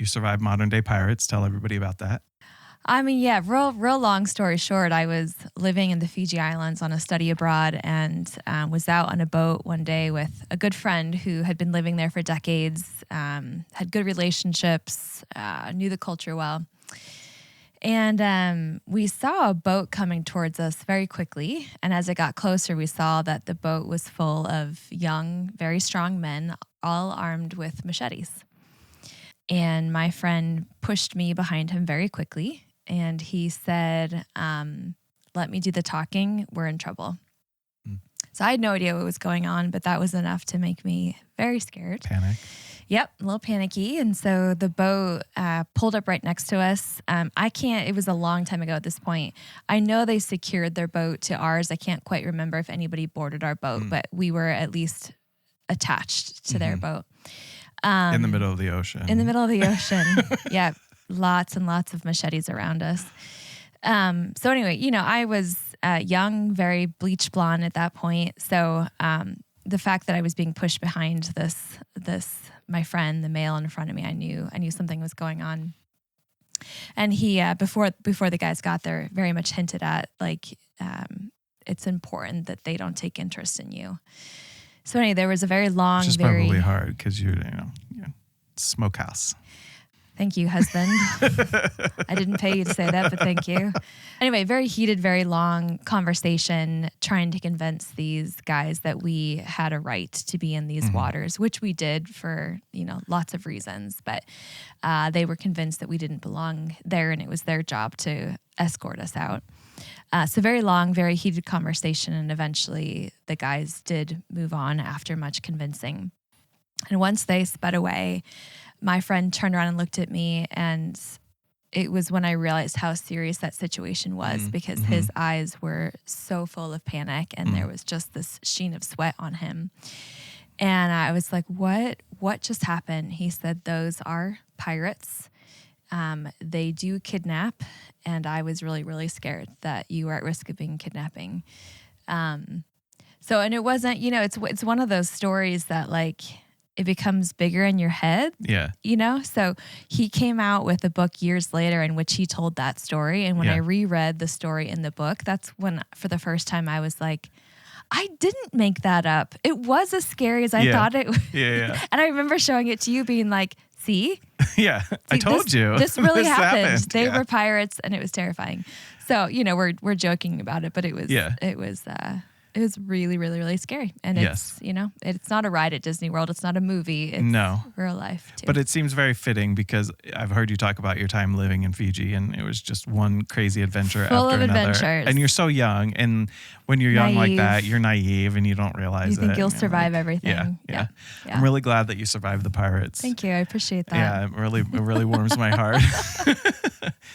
you survived modern day pirates. Tell everybody about that. I mean, yeah, real long story short, I was living in the Fiji Islands on a study abroad and was out on a boat one day with a good friend who had been living there for decades, had good relationships, knew the culture well. And we saw a boat coming towards us very quickly. And as it got closer, we saw that the boat was full of young, very strong men, all armed with machetes. And my friend pushed me behind him very quickly. And he said, let me do the talking. We're in trouble. So I had no idea what was going on, but that was enough to make me very scared. Panic. Yep, a little panicky. And so the boat pulled up right next to us. It was a long time ago at this point. I know they secured their boat to ours. I can't quite remember if anybody boarded our boat, but we were at least attached to their boat. In the middle of the ocean. In the middle of the ocean. Yeah. Lots and lots of machetes around us. So anyway, I was young, very bleach blonde at that point. So the fact that I was being pushed behind this my friend, the male in front of me, I knew something was going on. And he before the guys got there, very much hinted at it's important that they don't take interest in you. So anyway, there was a very long, which is probably hard because you're smokehouse. Thank you, husband. I didn't pay you to say that, but thank you. Anyway, very heated, very long conversation trying to convince these guys that we had a right to be in these waters, which we did for, lots of reasons. But they were convinced that we didn't belong there and it was their job to escort us out. So very long, very heated conversation. And eventually the guys did move on after much convincing. And once they sped away, my friend turned around and looked at me, and it was when I realized how serious that situation was because his eyes were so full of panic and there was just this sheen of sweat on him. And I was like, what just happened? He said, those are pirates. They do kidnap. And I was really, really scared that you were at risk of being kidnapping. And it wasn't, it's one of those stories that it becomes bigger in your head. Yeah. So he came out with a book years later in which he told that story. And when I reread the story in the book, that's when for the first time I was like, I didn't make that up. It was as scary as I thought it was. Yeah. And I remember showing it to you being like, see? Yeah. I told you. This really happened. They were pirates and it was terrifying. So, we're joking about it, but it was it was really, really, really scary. And it's not a ride at Disney World. It's not a movie. It's real life too. But it seems very fitting because I've heard you talk about your time living in Fiji and it was just one crazy adventure Full after of another. Adventures. And you're so young. And when you're young like that, you're naive and you don't realize you think it. you'll survive everything. Yeah. I'm really glad that you survived the pirates. Thank you. I appreciate that. Yeah, it really warms my heart.